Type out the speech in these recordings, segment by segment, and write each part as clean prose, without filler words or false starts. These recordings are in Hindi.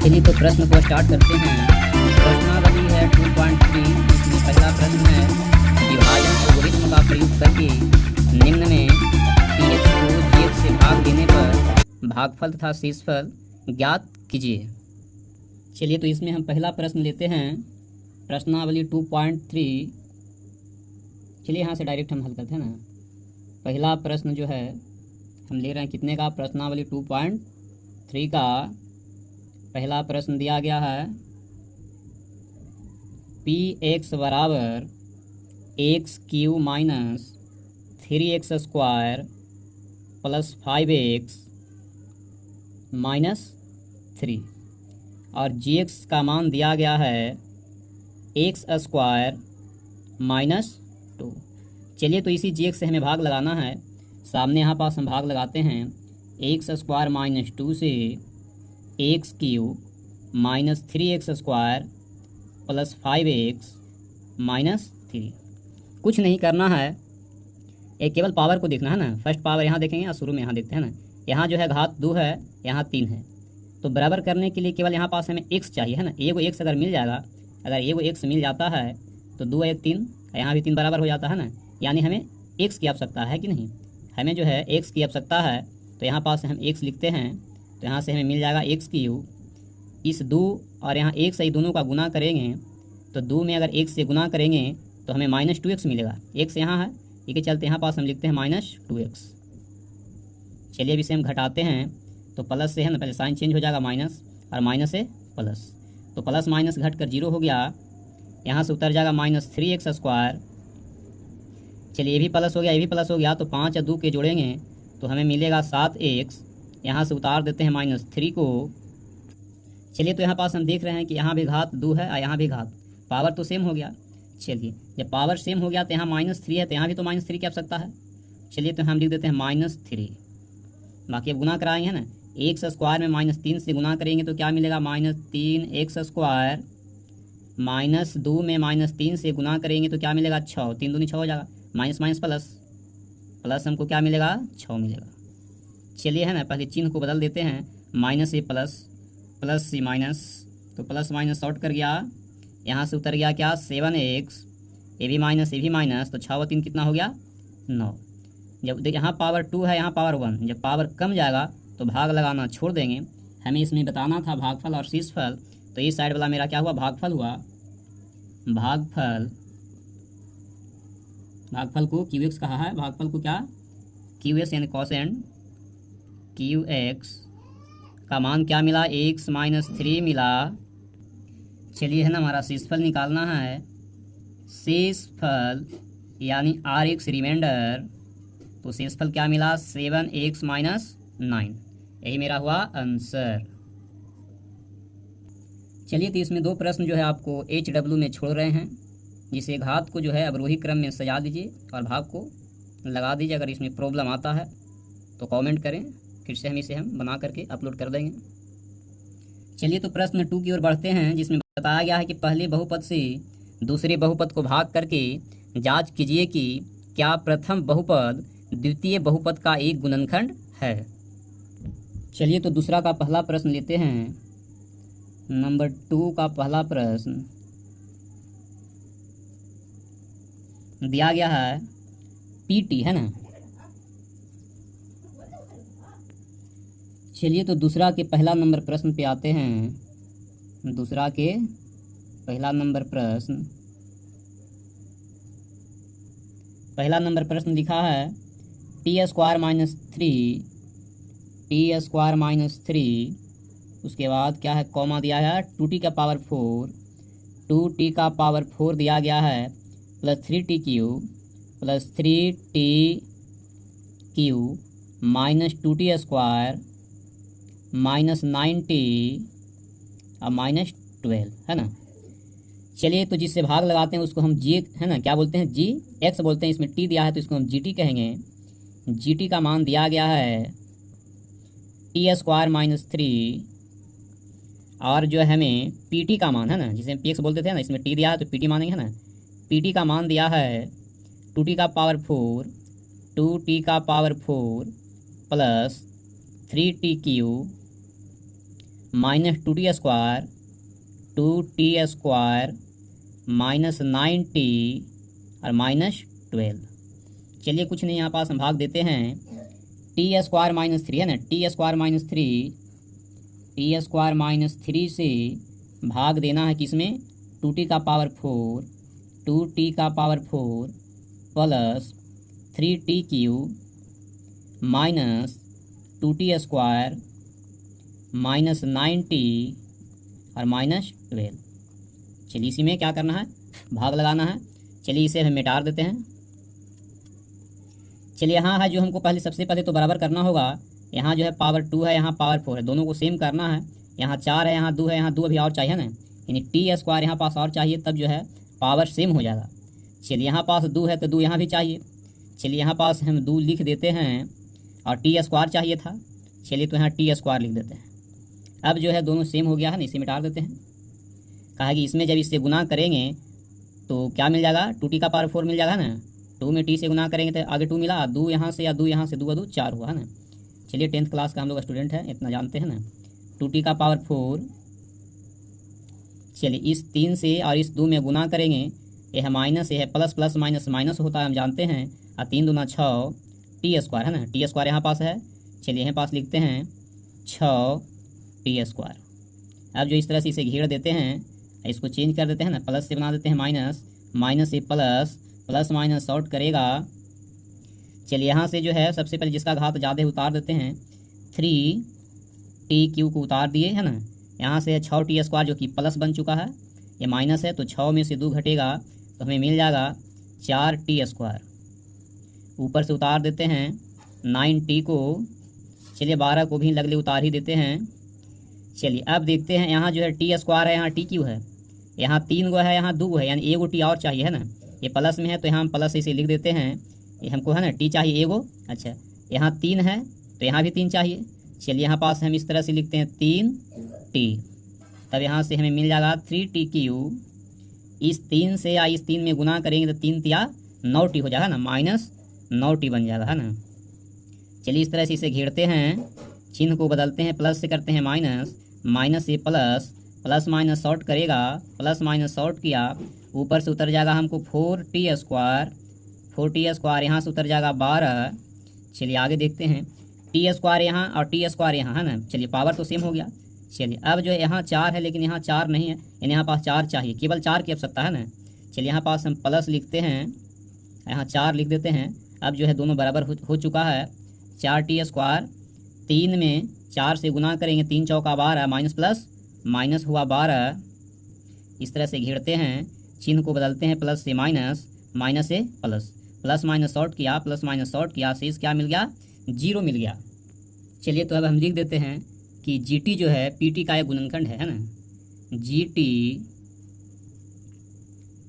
चलिए तो प्रश्न को स्टार्ट करते हैं। प्रश्नावली है 2.3। इसमें पहला प्रश्न है विभाजन एल्गोरिथ्म का प्रयोग करके निम्न में px को gx से भाग देने पर भागफल तथा शेषफल ज्ञात कीजिए। चलिए तो इसमें हम पहला प्रश्न लेते हैं, प्रश्नावली 2.3। चलिए यहाँ से डायरेक्ट हम हल करते हैं ना। पहला प्रश्न जो है हम ले रहे हैं कितने का, प्रश्नावली 2.3 का पहला प्रश्न दिया गया है पी एक्स बराबर x Q minus 3x square plus 5x minus 3 और जी एक्स का मान दिया गया है एक्स स्क्वायर माइनस 2। चलिए तो इसी जी एक्स से हमें भाग लगाना है। सामने यहाँ पास हम भाग लगाते हैं, एक्स स्क्वायर माइनस 2 से x Q minus 3x square plus 5x minus 3। कुछ नहीं करना है, एक केवल पावर को देखना है ना। फर्स्ट पावर यहाँ देखेंगे या शुरू में यहाँ देखते हैं ना। यहाँ जो है घात 2 है, यहाँ 3 है, तो बराबर करने के लिए केवल यहाँ पास हमें x चाहिए है ना। एगो x अगर मिल जाएगा, अगर एगो x मिल जाता है तो 2 1 3, यहाँ भी 3 बराबर हो जाता है ना। यानी हमें x की आवश्यकता है कि नहीं, हमें जो है x की आवश्यकता है। तो यहाँ पास हम x लिखते हैं, तो यहाँ से हमें मिल जाएगा एक्स क्यू। इस 2 और यहाँ 1 से दोनों का गुना करेंगे तो 2 में अगर 1 से गुना करेंगे तो हमें माइनस 2x मिलेगा। x यहाँ है, ये के चलते यहाँ पास हम लिखते हैं माइनस 2x। चलिए अब इसे हम घटाते हैं तो प्लस से है ना, पहले साइन चेंज हो जाएगा माइनस और माइनस से प्लस, तो प्लस माइनस घट कर 0 हो गया। यहाँ से उतर जाएगा माइनस 3x स्क्वायर। चलिए ये भी प्लस हो गया, ये भी प्लस हो गया, तो 5 और 2 के जोड़ेंगे तो हमें मिलेगा 7x। यहाँ से उतार देते हैं माइनस 3 को। चलिए तो यहाँ पास हम देख रहे हैं कि यहाँ भी घात 2 है और यहाँ भी घात, पावर तो सेम हो गया। चलिए जब पावर सेम हो गया तो यहाँ माइनस 3 है, तो यहाँ भी तो माइनस 3 की आवश्यकता है। चलिए तो हम लिख देते हैं माइनस 3। बाकी अब गुना कराएंगे है ना, एक्स स्क्वायर में माइनस 3 से गुना करेंगे तो क्या मिलेगा, माइनस 3x स्क्वायर माइनस 2 में माइनस 3 से गुना करेंगे तो क्या मिलेगा, 6। 3 दूनी 6 हो जाएगा, माइनस माइनस प्लस, प्लस हमको क्या मिलेगा, 6 मिलेगा। चलिए है ना, पहले चिन्ह को बदल देते हैं, माइनस से प्लस, प्लस से माइनस, तो प्लस माइनस शॉर्ट कर गया। यहाँ से उतर गया क्या, 7x, ये भी माइनस ये भी माइनस, तो 6 और 3 कितना हो गया, 9। जब यहाँ पावर 2 है, यहाँ पावर 1, जब पावर कम जाएगा तो भाग लगाना छोड़ देंगे। हमें इसमें बताना था भागफल और शेषफल, तो इस साइड वाला मेरा क्या हुआ, भागफल हुआ। भागफल को QX कहा है, भागफल को क्या, QS यानी कोसेंट QX का मान क्या मिला, x माइनस 3 मिला। चलिए है ना, हमारा शेषफल निकालना है। शेषफल यानी RX रिमाइंडर, तो शेषफल क्या मिला, 7x माइनस 9। यही मेरा हुआ आंसर। चलिए तो इसमें 2 प्रश्न जो है आपको HW में छोड़ रहे हैं, जिसे घात को जो है अवरोही क्रम में सजा दीजिए और भाग को लगा दीजिए। अगर इसमें प्रॉब्लम आता है तो कमेंट करें, फिर से हम बना करके अपलोड कर देंगे। चलिए तो प्रश्न 2 की ओर बढ़ते हैं, जिसमें बताया गया है कि पहले बहुपद से दूसरे बहुपद को भाग करके जांच कीजिए कि क्या प्रथम बहुपद द्वितीय बहुपद का एक गुणनखंड है। चलिए तो दूसरा का पहला प्रश्न लेते हैं। नंबर 2 का पहला प्रश्न दिया गया है PT है ना। चलिए तो दूसरा के पहला नंबर प्रश्न पे आते हैं। दूसरा के पहला नंबर प्रश्न लिखा है टी स्क्वायर माइनस 3, उसके बाद क्या है, कॉमा दिया है 2t का पावर 4, 2t का पावर 4 दिया गया है, plus 3t Q minus 2t square minus 9t और माइनस 12 है ना। चलिए तो जिससे भाग लगाते हैं उसको हम जी है ना, क्या बोलते हैं, GX बोलते हैं। इसमें t दिया है तो इसको हम GT कहेंगे। GT का मान दिया गया है टी स्क्वायर माइनस 3, और जो है हमें PT का मान है ना, जिसे हम PX बोलते थे ना, इसमें t दिया है तो PT मानेंगे है ना। PT का मान दिया है 2t का power 4 plus 3t Q minus 2t² 2t² minus 9t और माइनस 12। चलिए कुछ नहीं, यहाँ पास हम भाग देते हैं। t² माइनस 3 है ना, t² माइनस 3, t² माइनस 3 से भाग देना है किसमें, 2t का पावर 4, 2t का power 4 plus 3t³ minus 2t² minus 9t और माइनस 12। चलिए इसी में क्या करना है, भाग लगाना है। चलिए इसे हम मिटा देते हैं। चलिए यहाँ है जो हमको पहले सबसे पहले तो बराबर करना होगा। यहाँ जो है पावर 2 है, यहाँ पावर 4 है, दोनों को सेम करना है। यहाँ 4 है, यहाँ 2 है, यहाँ 2 अभी और चाहिए ना, यानी t² यहाँ पास और चाहिए, तब जो है पावर सेम हो जाएगा। चलिए यहाँ पास 2 है तो 2 यहाँ भी चाहिए। चलिए यहाँ पास हम 2 लिख देते हैं और t² चाहिए था। चलिए तो यहाँ t² लिख देते हैं। अब जो है दोनों सेम हो गया है ना, इसे मिटा देते हैं। कहा कि इसमें जब इससे गुना करेंगे तो क्या मिल जाएगा, 2t का पावर 4 मिल जाएगा ना, 2 में t से गुना करेंगे तो आगे 2 मिला, 2 यहाँ से या 2 यहाँ से, 2 2 4 हुआ है ना। चलिए 10th क्लास का हम लोग स्टूडेंट हैं, इतना जानते हैं ना। 2t का पावर 4, चलिए इस 3 से और इस 2 में गुना करेंगे, यह माइनस, यह प्लस, प्लस माइनस माइनस होता है, हम जानते हैं। और 3 दूना 6 t² है ना, t² यहाँ पास है। चलिए यहाँ पास लिखते हैं 6 t²। अब जो इस तरह से इसे घेर देते हैं, इसको चेंज कर देते हैं ना, प्लस से बना देते हैं माइनस, माइनस से प्लस, प्लस माइनस शॉर्ट करेगा। चलिए यहाँ से जो है सबसे पहले जिसका घात ज़्यादा उतार देते हैं, 3t³ को उतार दिए है ना। यहाँ से 6 t² जो कि प्लस बन चुका है, ये माइनस है तो 6 में से 2 घटेगा तो हमें मिल जाएगा 4 t²। ऊपर से उतार देते हैं 9t को। चलिए 12 को भी लगले उतार ही देते हैं। चलिए अब देखते हैं, यहाँ जो है t² है, यहाँ t³ है, यहाँ 3 गो है, यहाँ 2 गो है, यानी एगो t और चाहिए है ना। ये प्लस में है तो यहाँ हम प्लस इसे लिख देते हैं। ये हमको है ना t चाहिए एगो, अच्छा यहाँ 3 है तो यहाँ भी 3 चाहिए। चलिए यहाँ पास हम इस तरह से लिखते हैं 3t, तब यहाँ से हमें मिल जाएगा 3t³। इस 3 से या इस 3 में गुना करेंगे तो 3 तिया 9t हो जाएगा ना, माइनस 9t बन जाएगा है ना। चलिए इस तरह से इसे घेरते हैं, चिन्ह को बदलते हैं, प्लस से करते हैं माइनस, माइनस से प्लस, प्लस माइनस शॉर्ट करेगा, प्लस माइनस शॉर्ट किया, ऊपर से उतर जाएगा हमको 4t², 4t² यहाँ से उतर जाएगा 12। चलिए आगे देखते हैं, t² यहाँ और t² यहाँ है ना। चलिए पावर तो सेम हो गया। चलिए अब जो है यहाँ 4 है लेकिन यहाँ 4 नहीं है, यानी यहाँ पास 4 चाहिए, केवल 4 की आवश्यकता है ना। चलिए यहाँ पास हम प्लस लिखते हैं, यहाँ 4 लिख देते हैं। अब जो है दोनों बराबर हो चुका है। 4t², 3 में 4 से गुना करेंगे, 3 चौका 12, माइनस प्लस माइनस हुआ 12। इस तरह से घेरते हैं, चिन्ह को बदलते हैं, प्लस से माइनस, माइनस से प्लस, प्लस माइनस शॉर्ट किया, प्लस माइनस शॉर्ट किया, शेष क्या मिल गया, 0 मिल गया। चलिए तो अब हम लिख देते हैं कि GT जो है PT का एक गुणनखंड है ना, GT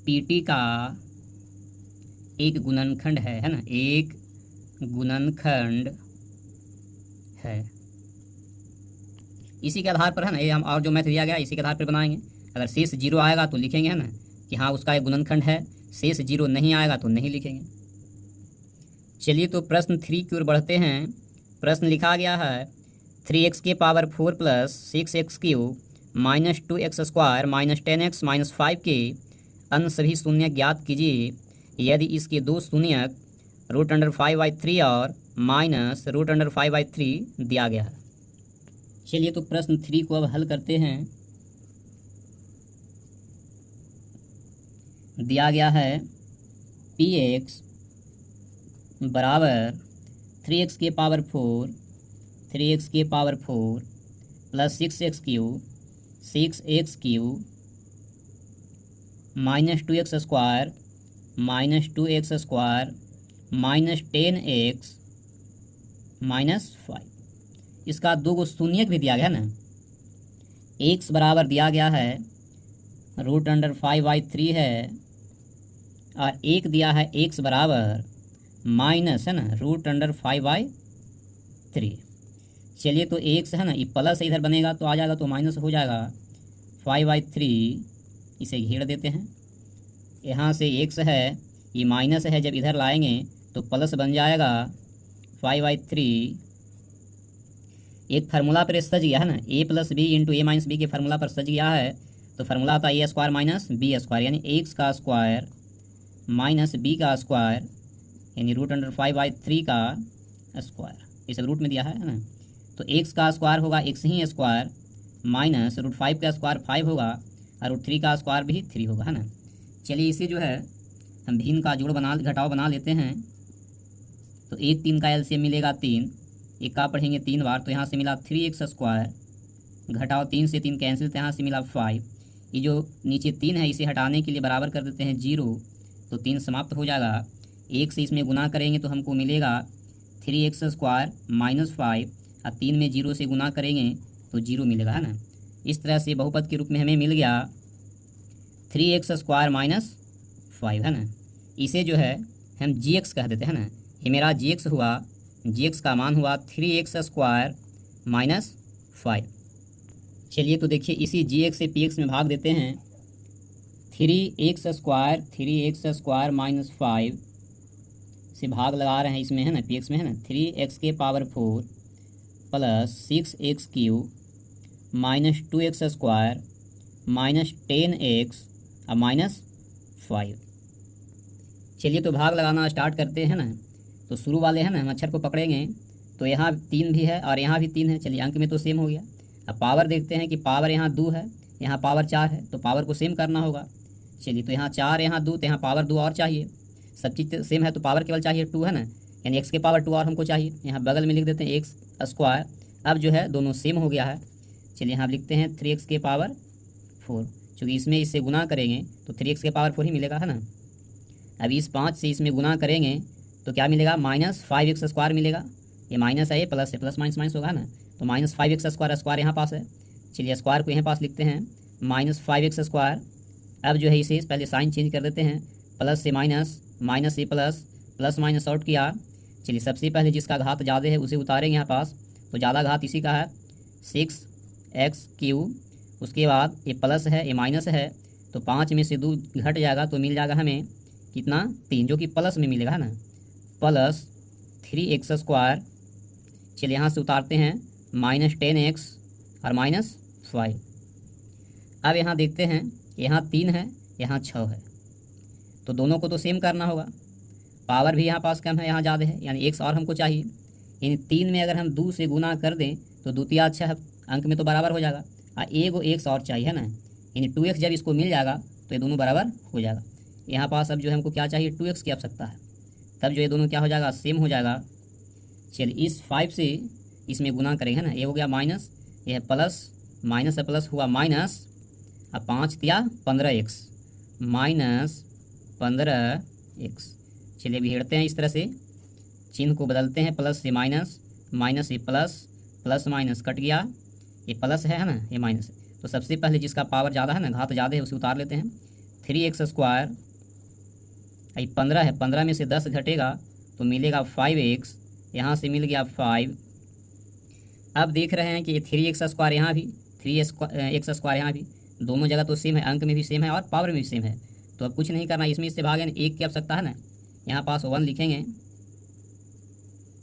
PT का एक गुणनखंड है ना, एक गुणनखंड है। इसी के आधार पर है ना, ये हम और जो मैथ दिया गया इसी के आधार पर बनाएंगे। अगर शेष 0 आएगा तो लिखेंगे है ना कि हाँ उसका एक गुणनखंड है, शेष 0 नहीं आएगा तो नहीं लिखेंगे। चलिए तो प्रश्न 3 की ओर बढ़ते हैं। प्रश्न लिखा गया है 3x के power 4 plus 6x³ minus 2x² minus 10x minus 5 के अन्य सभी शून्य ज्ञात कीजिए यदि इसके दो शून्यक √5/3 और माइनस √5/3 दिया गया है। चलिए तो प्रश्न 3 को अब हल करते हैं। दिया गया है px बराबर 3x के पावर 4, 3x के power 4 plus 6x³ minus 2x² minus 2x² minus 10x minus 5। इसका 2 गो शून्यक भी दिया गया है ना। x बराबर दिया गया है √5/3 है और 1 दिया है x बराबर माइनस है ना √5/3। चलिए तो x है ना, ये प्लस इधर बनेगा तो आ जाएगा तो माइनस हो जाएगा 5/3। इसे घेर देते हैं, यहाँ से x है, ये माइनस है, जब इधर लाएंगे तो प्लस बन जाएगा 5/3। एक फार्मूला पर सज गया है ना, ए प्लस बी इंटू ए माइनस बी के फार्मूला पर सज गया है, तो फार्मूला आता है ए स्क्वायर माइनस बी स्क्वायर, यानी एक्स का स्क्वायर माइनस बी का स्क्वायर, यानी √5/3 का स्क्वायर, ये सब रूट में दिया है ना। तो एक्स का स्क्वायर होगा एक्स ही स्क्वायर माइनस √5 का स्क्वायर 5 होगा और √3 का स्क्वायर भी 3 होगा, है ना। चलिए इसे जो है हम भिन्न का जोड़ घटाव बना लेते हैं। तो 1 3 का एलसीएम मिलेगा 3, एक का पढ़ेंगे 3 बार, तो यहाँ से मिला 3x स्क्वायर, घटाव 3 से 3 कैंसिल, तो यहाँ से मिला 5। ये जो नीचे 3 है इसे हटाने के लिए बराबर कर देते हैं 0, तो 3 समाप्त हो जाएगा। 1 से इसमें गुना करेंगे तो हमको मिलेगा 3x स्क्वायर माइनस 5, और 3 में 0 से गुना करेंगे तो 0 मिलेगा, है ना। इस तरह से बहुपद के रूप में हमें मिल गया 3x स्क्वायर माइनस 5, है ना। इसे जो है हम gx कह देते हैं ना, ये मेरा gx हुआ, gx का मान हुआ 3x स्क्वायर माइनस 5। चलिए तो देखिए इसी gx से px में भाग देते हैं। 3x स्क्वायर माइनस 5 से भाग लगा रहे हैं इसमें, है ना, px में, है ना। 3x के power 4 plus 6x cube minus 2x square minus 10x और माइनस 5। चलिए तो भाग लगाना स्टार्ट करते हैं ना। तो शुरू वाले हैं ना, हम अक्षर को पकड़ेंगे तो यहाँ 3 भी है और यहाँ भी 3 है। चलिए अंक में तो सेम हो गया। अब पावर देखते हैं कि पावर यहाँ 2 है, यहाँ पावर 4 है, तो पावर को सेम करना होगा। चलिए तो यहाँ 4 यहाँ 2, तो यहाँ पावर 2 और चाहिए। सब चीज़ सेम है तो पावर केवल चाहिए 2, है ना, यानी x के पावर 2 और हमको चाहिए। यहाँ बगल में लिख देते हैं एक्स स्क्वायर। अब जो है दोनों सेम हो गया है। चलिए यहाँ लिखते हैं 3x के पावर 4, चूँकि इसमें इससे गुना करेंगे तो 3x के पावर 4 ही मिलेगा, है ना। अब इस 5 से इसमें गुना करेंगे तो क्या मिलेगा, माइनस 5x स्क्वायर मिलेगा। ये माइनस है, ये प्लस है, प्लस माइनस माइनस होगा ना, तो माइनस 5x स्क्वायर, स्क्वायर यहाँ पास है। चलिए स्क्वायर को यहाँ पास लिखते हैं, माइनस 5x स्क्वायर। अब जो है इसे पहले साइन चेंज कर देते हैं, प्लस से माइनस, माइनस से प्लस, प्लस माइनस शॉर्ट किया। चलिए सबसे पहले जिसका घात ज़्यादा है उसे उतारेंगे यहाँ पास, तो ज़्यादा घात इसी का है 6x क्यूब। उसके बाद ये प्लस है, ये माइनस है, तो 5 में से 2 घट जाएगा तो मिल जाएगा हमें कितना, 3, जो कि प्लस में मिलेगा, है ना, प्लस 3x स्क्वायर। चलिए यहाँ से उतारते हैं, माइनस 10x और माइनस 5। अब यहाँ देखते हैं, यहाँ 3 है, यहाँ 6 है, तो दोनों को तो सेम करना होगा। पावर भी यहाँ पास कम है, यहाँ ज़्यादा है, यानी x और हमको चाहिए। यानी 3 में अगर हम 2 से गुना कर दें तो 2 3 6 अंक में तो बराबर हो जाएगा, और एगो x और चाहिए, है ना, यानी 2x जब इसको मिल जाएगा तो ये दोनों बराबर हो जाएगा। यहाँ पास अब जो है हमको क्या चाहिए, 2x की आवश्यकता है, तब जो ये दोनों क्या हो जाएगा, सेम हो जाएगा। चलिए इस 5 से इसमें गुना करेंगे, है ना, ये हो गया माइनस, ये है प्लस, माइनस से प्लस हुआ माइनस, अब 5 तिया 15x, माइनस 15x। चलिए अभी हेड़ते हैं, इस तरह से चिन्ह को बदलते हैं, प्लस से माइनस, माइनस से प्लस, प्लस माइनस कट गया, ये प्लस है ना, ये माइनस है। तो सबसे पहले जिसका पावर ज़्यादा है ना, घात ज़्यादा है, उसे उतार लेते हैं। 3x स्क्वायर, ये 15 है, 15 में से 10 घटेगा तो मिलेगा 5x, यहाँ से मिल गया 5। अब देख रहे हैं कि 3x स्क्वायर यहाँ भी, 3x स्क्वायर यहाँ भी, दोनों जगह तो सेम है, अंक में भी सेम है और पावर में भी सेम है। तो अब कुछ नहीं करना, इसमें इससे भागे, 1 की आवश्यकता है ना, यहाँ पास 1 लिखेंगे,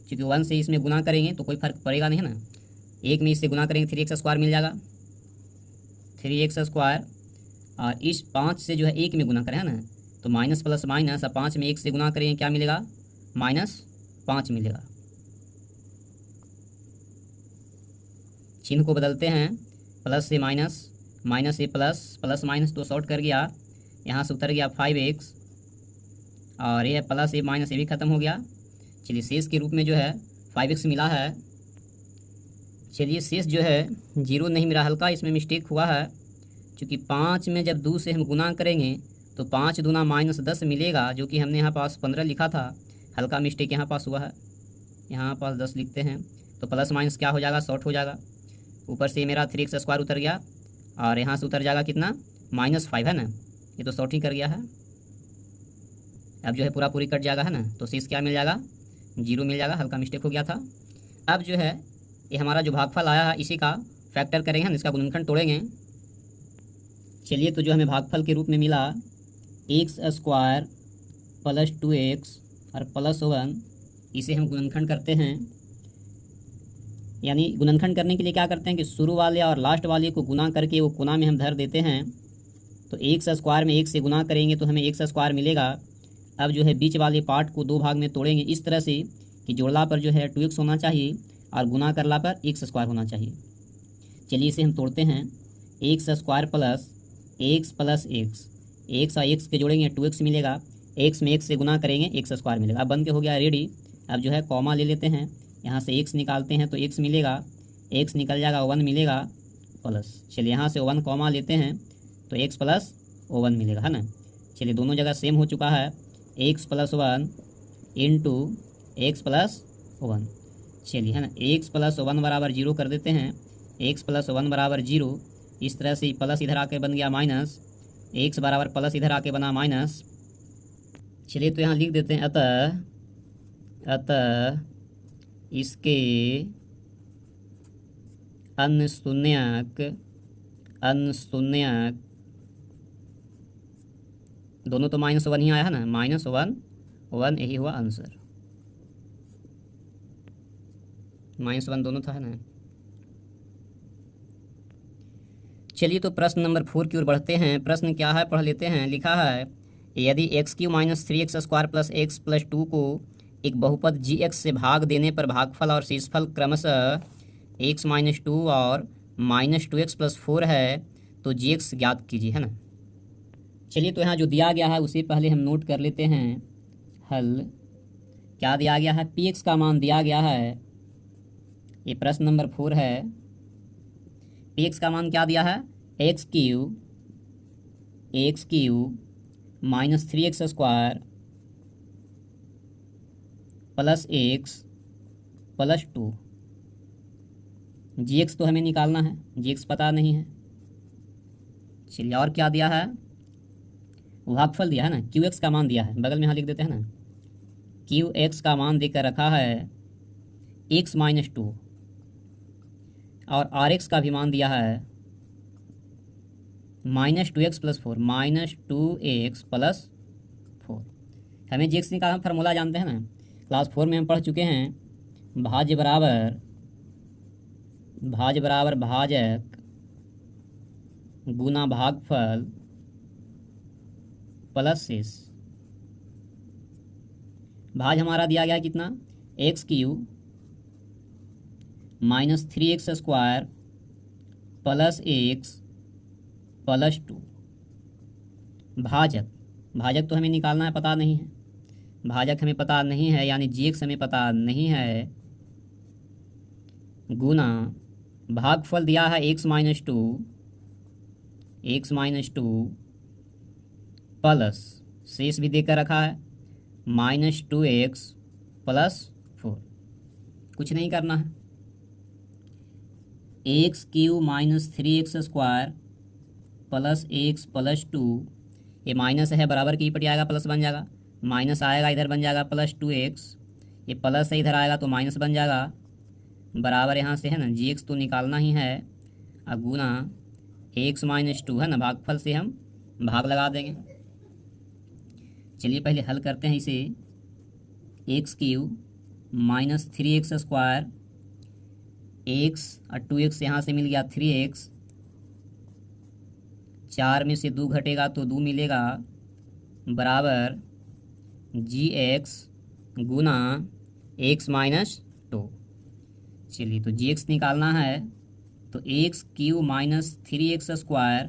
क्योंकि 1 से इसमें गुना करेंगे तो कोई फर्क पड़ेगा नहीं, है ना। 1 में इससे गुना करेंगे 3x स्क्वायर मिल जाएगा, 3x स्क्वायर, और इस 5 से जो है 1 में गुना करें, है ना, तो माइनस प्लस माइनस, अब 5 में 1 से गुना करेंगे क्या मिलेगा, -5 मिलेगा। चिन्ह को बदलते हैं, प्लस से माइनस, माइनस से प्लस, प्लस माइनस तो शॉर्ट कर गया, यहाँ से उतर गया 5x, और ये प्लस ये माइनस ये भी ख़त्म हो गया। चलिए शेष के रूप में जो है 5x मिला है। चलिए शेष जो है 0 नहीं मिला, हल्का इसमें मिस्टेक हुआ है, क्योंकि 5 में जब 2 से हम गुना करेंगे तो 5 दूना -10 मिलेगा, जो कि हमने यहाँ पास 15 लिखा था, हल्का मिस्टेक यहाँ पास हुआ है, यहाँ पास 10 लिखते हैं, तो प्लस माइनस क्या हो जाएगा, शॉर्ट हो जाएगा। ऊपर से मेरा 3x स्क्वायर उतर गया, और यहाँ से उतर जाएगा कितना, -5, है ना, ये तो शॉर्ट ही कर गया है। अब जो है पूरा पूरी कट जाएगा, है ना, तो शेष क्या मिल जाएगा, 0 मिल जाएगा, हल्का मिस्टेक हो गया था। अब जो है ये हमारा जो भागफल आया है इसी का फैक्टर करेंगे, हम इसका गुणनखंड तोड़ेंगे। चलिए तो जो हमें भागफल के रूप में मिला x स्क्वायर प्लस 2x और प्लस 1, इसे हम गुणनखंड करते हैं। यानी गुणनखंड करने के लिए क्या करते हैं कि शुरू वाले और लास्ट वाले को गुना करके वो कोना में हम धर देते हैं। तो एक्स स्क्वायर में 1 से गुना करेंगे तो हमें एक्स स्क्वायर मिलेगा। अब जो है बीच वाले पार्ट को 2 भाग में तोड़ेंगे इस तरह से कि जोड़ला पर जो है 2x होना चाहिए और गुना करला पर एक्स स्क्वायर होना चाहिए। चलिए इसे हम तोड़ते हैं। X square plus x x और एक्स के जोड़ेंगे 2x मिलेगा। एक्स में 1 से गुना करेंगे एक्स स्क्वायर मिलेगा। अब बन के हो गया रेडी। अब जो है कॉमा ले लेते हैं, यहाँ से x निकालते हैं तो x मिलेगा, x निकल जाएगा 1 मिलेगा प्लस। चलिए यहाँ से 1 कॉमा लेते हैं तो x प्लस 1 मिलेगा, है ना। चलिए दोनों जगह सेम हो चुका है, x plus 1 into x plus 1। चलिए है ना, x प्लस 1 बराबर 0 कर देते हैं। x प्लस 1 बराबर 0। इस तरह से प्लस इधर आके बन गया माइनस, x बराबर प्लस इधर आके बना माइनस। चलिए तो यहाँ लिख देते हैं अतः इसके अनशून्यक दोनों तो -1 ही आया है ना, -1 यही हुआ आंसर। -1 दोनों था, है ना। चलिए तो प्रश्न नंबर 4 की ओर बढ़ते हैं। प्रश्न क्या है पढ़ लेते हैं। लिखा है यदि x³ - 3x square plus x plus 2 को एक बहुपद gx से भाग देने पर भागफल और शेषफल क्रमशः x - 2 और -2x प्लस 4 है तो gx ज्ञात कीजिए, है ना। चलिए तो यहाँ जो दिया गया है उसे पहले हम नोट कर लेते हैं। हल क्या दिया गया है, px का मान दिया गया है, ये प्रश्न नंबर 4 है। px का मान क्या दिया है, x³ - 3x square plus x plus 2। gx तो हमें निकालना है, gx पता नहीं है। चलिए और क्या दिया है, भागफल दिया है ना, qx का मान दिया है, बगल में यहाँ लिख देते हैं ना। qx का मान देकर रखा है x - 2 और rx का भी मान दिया है -2x प्लस 4, -2x प्लस 4। हमें gx निकालना, फार्मूला जानते हैं ना, क्लास 4 में हम पढ़ चुके हैं। भाज्य बराबर भाजक गुना भागफल प्लस शेष। भाज हमारा दिया गया है कितना, x³ - 3x square plus x plus 2। भाजक तो हमें निकालना है, पता नहीं है। भाजक हमें पता नहीं है यानी gx हमें पता नहीं है, गुना भागफल दिया है x - 2 प्लस शेष भी देकर रखा है -2x प्लस 4। कुछ नहीं करना है, x³ - 3x square plus x plus 2, ये माइनस है, बराबर की पट आएगा प्लस बन जाएगा, माइनस आएगा इधर बन जाएगा प्लस 2x, ये प्लस है इधर आएगा तो माइनस बन जाएगा, बराबर यहाँ से है ना, gx तो निकालना ही है, अब गुना x - 2 है ना, भागफल से हम भाग लगा देंगे। चलिए पहले हल करते हैं इसे। x³ - 3x स्क्वायर, x और 2x यहाँ से मिल गया 3x, 4 में से 2 घटेगा तो 2 मिलेगा, बराबर gx गुना x - 2। चलिए तो gx निकालना है तो x³ - 3x square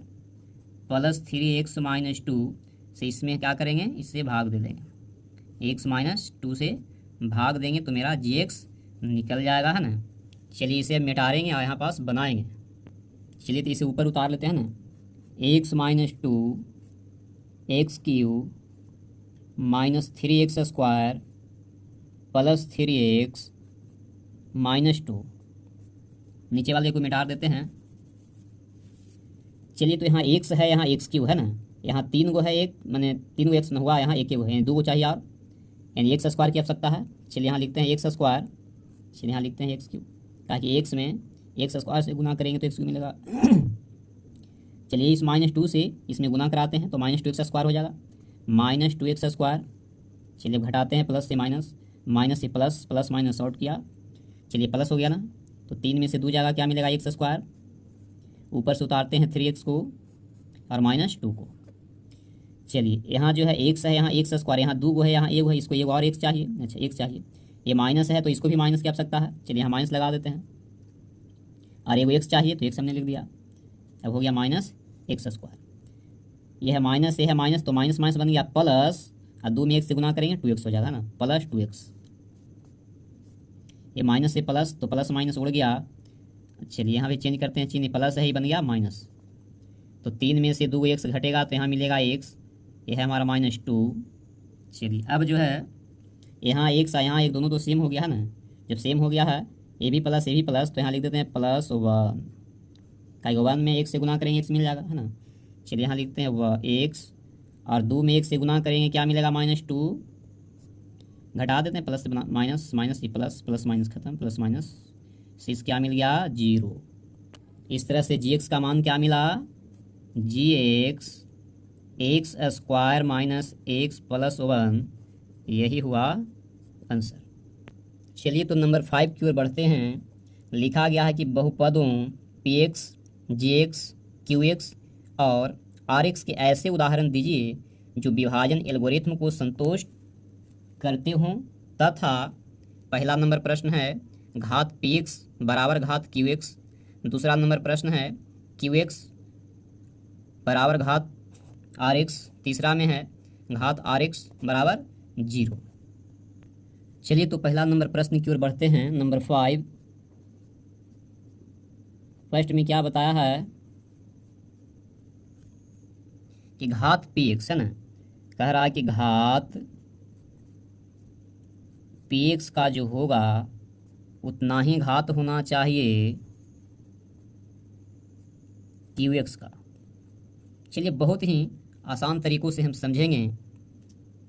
plus 3x - 2 से इसमें क्या करेंगे, इससे भाग दे देंगे, x - 2 से भाग देंगे तो मेरा gx निकल जाएगा, है ना। चलिए इसे मिटाएंगे और यहाँ पास बनाएंगे। चलिए तो इसे ऊपर उतार लेते हैं ना, x - 2 x³ - 3x square plus 3x - 2, नीचे वाले को मिटा देते हैं। चलिए तो यहाँ x है, यहाँ x³ है ना, यहाँ 3 गो है, एक मैंने 3 गो x न हुआ, यहाँ 1 है, 2 गो चाहिए और, यानी x स्क्वायर की आवश्यकता है। चलिए यहाँ लिखते हैं x स्क्वायर, चलिए यहाँ लिखते हैं x³ ताकि x में x स्क्वायर से गुना करेंगे तो x³ मिलेगा। चलिए इस -2 से इसमें गुना कराते हैं तो -2x स्क्वायर हो जाएगा, -2x स्क्वायर। चलिए घटाते हैं प्लस से माइनस, माइनस से प्लस, प्लस माइनस शॉर्ट किया, चलिए प्लस हो गया ना, तो 3 में से 2 जाएगा, क्या मिलेगा एक्स स्क्वायर, ऊपर से उतारते हैं 3x को और -2 को। चलिए यहाँ जो है एक्स है, यहाँ एक्स स्क्वायर, यहाँ 2 है, यहाँ 1 है, इसको 1 और एक्स चाहिए, अच्छा एक्स चाहिए, ये माइनस है तो इसको भी माइनस की आवश्यकता है, चलिए यहाँ माइनस लगा देते हैं, और एक एक्स चाहिए तो एक्स हमने लिख दिया, अब हो गया -x²। ये है माइनस, ये है माइनस, तो माइनस माइनस बन गया प्लस, और 2 में 1 से गुना करेंगे 2x हो जाएगा ना, प्लस 2x। ये माइनस से प्लस, तो प्लस माइनस उड़ गया, चलिए यहाँ भी चेंज करते हैं चिन्ह, प्लस है ही बन गया माइनस, तो 3 में से 2 एक्स घटेगा तो यहाँ मिलेगा एक्स, ये है हमारा -2। चलिए अब जो है यहाँ एक्स और यहाँ एक दोनों तो सेम हो गया है ना, जब सेम हो गया है ये भी प्लस तो यहाँ लिख देते हैं +1, का 1 में 1 से गुना करेंगे एक्स मिल जाएगा है ना, चलिए यहाँ लिखते हैं वह एक्स, और 2 में 1 से गुना करेंगे क्या मिलेगा -2, घटा देते हैं प्लस से माइनस, माइनस ये प्लस, प्लस माइनस खत्म, प्लस माइनस सिक्स क्या मिल गया 0। इस तरह से जी एक्स का मान क्या मिला, जी एक्स x² - x + 1, यही हुआ आंसर। चलिए तो नंबर 5 की ओर बढ़ते हैं। लिखा गया है कि बहुपदों px, gx, qx और rx के ऐसे उदाहरण दीजिए जो विभाजन एल्गोरिथम को संतुष्ट करते हों, तथा पहला नंबर प्रश्न है घात px बराबर घात qx, दूसरा नंबर प्रश्न है qx बराबर घात rx, तीसरा में है घात rx बराबर 0। चलिए तो पहला नंबर प्रश्न की ओर बढ़ते हैं, नंबर 5। फर्स्ट में क्या बताया है कि घात px है ना, कह रहा है कि घात px का जो होगा उतना ही घात होना चाहिए qx का। चलिए बहुत ही आसान तरीकों से हम समझेंगे,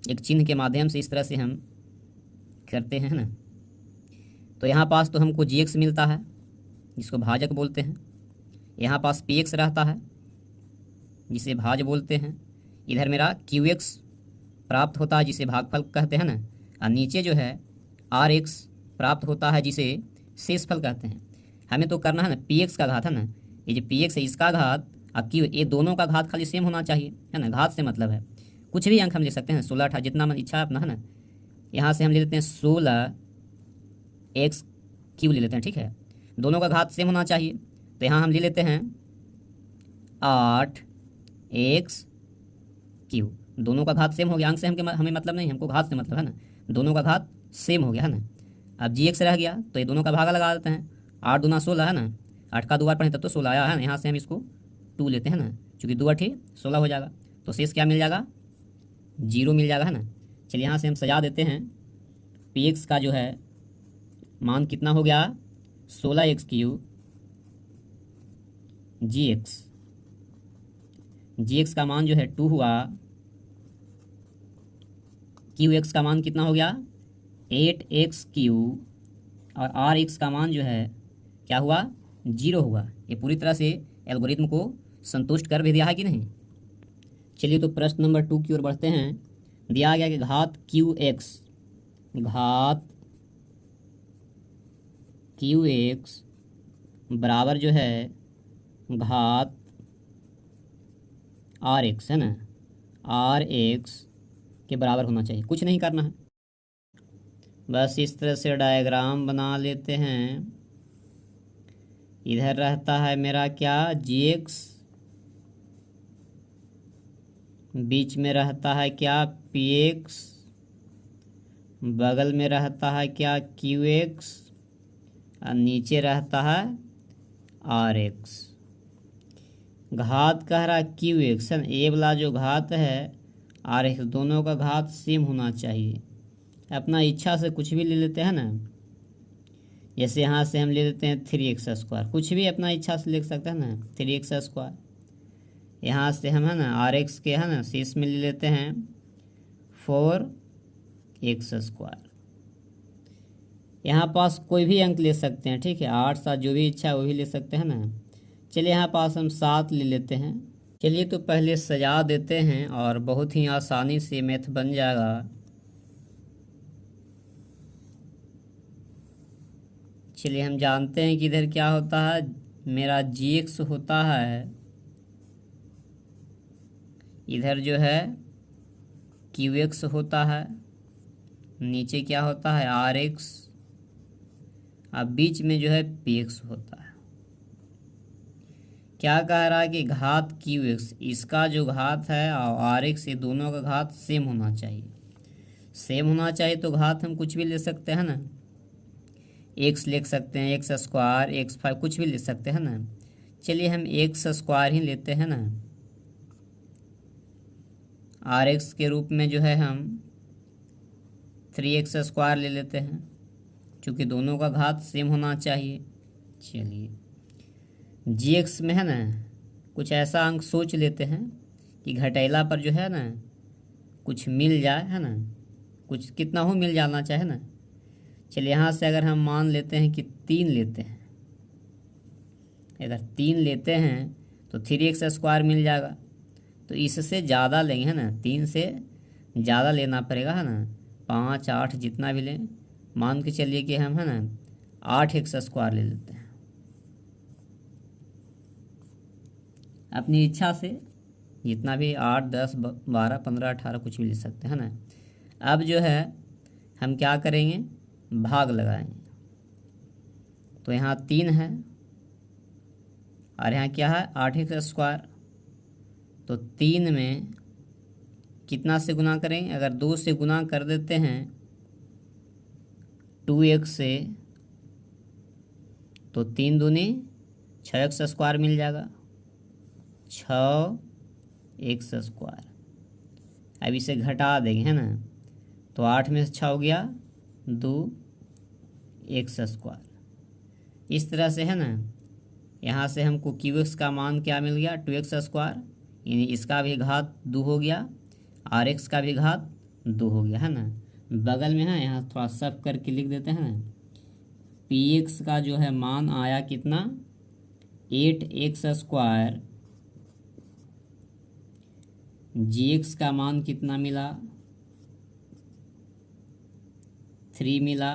एक चिन्ह के माध्यम से इस तरह से हम करते हैं ना। तो यहाँ पास तो हमको gx मिलता है जिसको भाजक बोलते हैं, यहाँ पास px रहता है जिसे भाज्य बोलते हैं, इधर मेरा qx प्राप्त होता है जिसे भागफल कहते हैं ना, और नीचे जो है rx प्राप्त होता है जिसे शेषफल कहते हैं। हमें तो करना है ना px का घात है ना, ये जो px है इसका घात और q, ये दोनों का घात खाली सेम होना चाहिए है ना, घात से मतलब है कुछ भी अंक हम ले सकते हैं, 16, 18 जितना मन इच्छा है अपना है ना। यहाँ से हम ले लेते हैं 16x³ ले लेते हैं, ठीक है, दोनों का घात सेम होना चाहिए, तो यहाँ हम ले लेते हैं 8x³, दोनों का घात सेम हो गया, अंक से हमें मतलब नहीं, हमको घात से मतलब है ना, दोनों का घात सेम हो गया है ना। अब gx रह गया तो ये दोनों का भागा लगा देते हैं, 8 दूना 16 है ना, 8 का 2 बार पढ़े तब तो 16 आया है ना, यहाँ से हम इसको 2 लेते हैं ना, चूँकि 2 8 16 हो जाएगा, तो शेष क्या मिल जाएगा 0 मिल जाएगा है ना। चलिए यहाँ से हम सजा देते हैं, px का जो है मान कितना हो गया 16x³ gx का मान जो है 2 हुआ, qx का मान कितना हो गया 8x³ और rx का मान जो है क्या हुआ 0 हुआ। ये पूरी तरह से एल्गोरिथम को संतुष्ट कर भी दिया है कि नहीं। चलिए तो प्रश्न नंबर 2 की ओर बढ़ते हैं। दिया गया कि घात qx बराबर जो है घात rx है ना, rx के बराबर होना चाहिए, कुछ नहीं करना है, बस इस तरह से डायग्राम बना लेते हैं। इधर रहता है मेरा क्या gx, बीच में रहता है क्या px, बगल में रहता है क्या qx और नीचे रहता है rx। घात कह रहा है qx है ना, ए वाला जो घात है rx, दोनों का घात सेम होना चाहिए। अपना इच्छा से कुछ भी ले लेते हैं ना, जैसे यहाँ से हम ले लेते हैं 3x², कुछ भी अपना इच्छा से लिख सकते हैं ना 3x²। यहाँ से हम है ना rx के है ना शेष में ले लेते हैं 4x²। यहाँ पास कोई भी अंक ले सकते हैं, ठीक है, 8 7 जो भी इच्छा है वो भी ले सकते हैं ना। चलिए यहाँ पास हम 7 ले लेते हैं। चलिए तो पहले सजा देते हैं और बहुत ही आसानी से मैथ बन जाएगा। चलिए हम जानते हैं कि इधर क्या होता है, मेरा जी एक्स होता है, इधर जो है क्यू एक्स होता है, नीचे क्या होता है आर एक्स, अब बीच में जो है पी एक्स होता है। क्या कह रहा है कि घात क्यू एक्स, इसका जो घात है और आर एक्स, ये दोनों का घात सेम होना चाहिए। सेम होना चाहिए तो घात हम कुछ भी ले सकते हैं ना, एक्स लिख सकते हैं, एक्स स्क्वायर, एक्स फाइव, कुछ भी ले सकते हैं ना। चलिए हम एक्स स्क्वायर ही लेते हैं ना, आर एक्स के रूप में जो है हम 3x स्क्वायर ले लेते हैं, क्योंकि दोनों का घात सेम होना चाहिए। चलिए जी एक्स में है ना कुछ ऐसा अंक सोच लेते हैं कि घटेला पर जो है ना कुछ मिल जाए, है ना, कुछ कितना हो मिल जाना चाहे ना। चलिए यहाँ से अगर हम मान लेते हैं कि 3 लेते हैं, अगर 3 लेते हैं तो 3x स्क्वायर मिल जाएगा। तो इससे ज़्यादा लेंगे, है ना, 3 से ज़्यादा लेना पड़ेगा, है ना, 5 8 जितना भी लें। मान के चलिए कि हम, है ना, 8x स्क्वायर ले लेते हैं, अपनी इच्छा से जितना भी 8 10 12 15 18 कुछ भी ले सकते हैं ना। अब जो है हम क्या करेंगे, भाग लगाएंगे। तो यहाँ 3 है और यहाँ क्या है 8x स्क्वायर, तो 3 में कितना से गुना करेंगे, अगर 2 से गुना कर देते हैं 2x से, तो 3 दूनी 6x स्क्वायर मिल जाएगा, 6x स्क्वायर। अब इसे घटा देंगे, है ना, तो 8 में से 6 हो गया 2x स्क्वायर। इस तरह से, है ना, यहाँ से हमको क्यू एक्स का मान क्या मिल गया 2x स्क्वायर, यानी इसका भी घात 2 हो गया, आर एक्स का भी घात 2 हो गया, है ना। बगल में है यहाँ थोड़ा सब करके लिख देते हैं ना, पी एक्स का जो है मान आया कितना 8x स्क्वायर, जी एक्स का मान कितना मिला 3 मिला।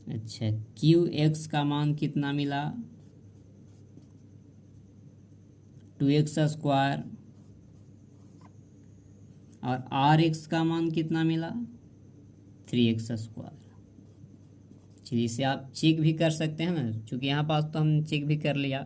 अच्छा, क्यू एक्स का मान कितना मिला 2x स्क्वायर, और आर एक्स का मान कितना मिला 3x स्क्वायर। चलिए इसे आप चेक भी कर सकते हैं ना, क्योंकि यहाँ पास तो हम चेक भी कर लिया।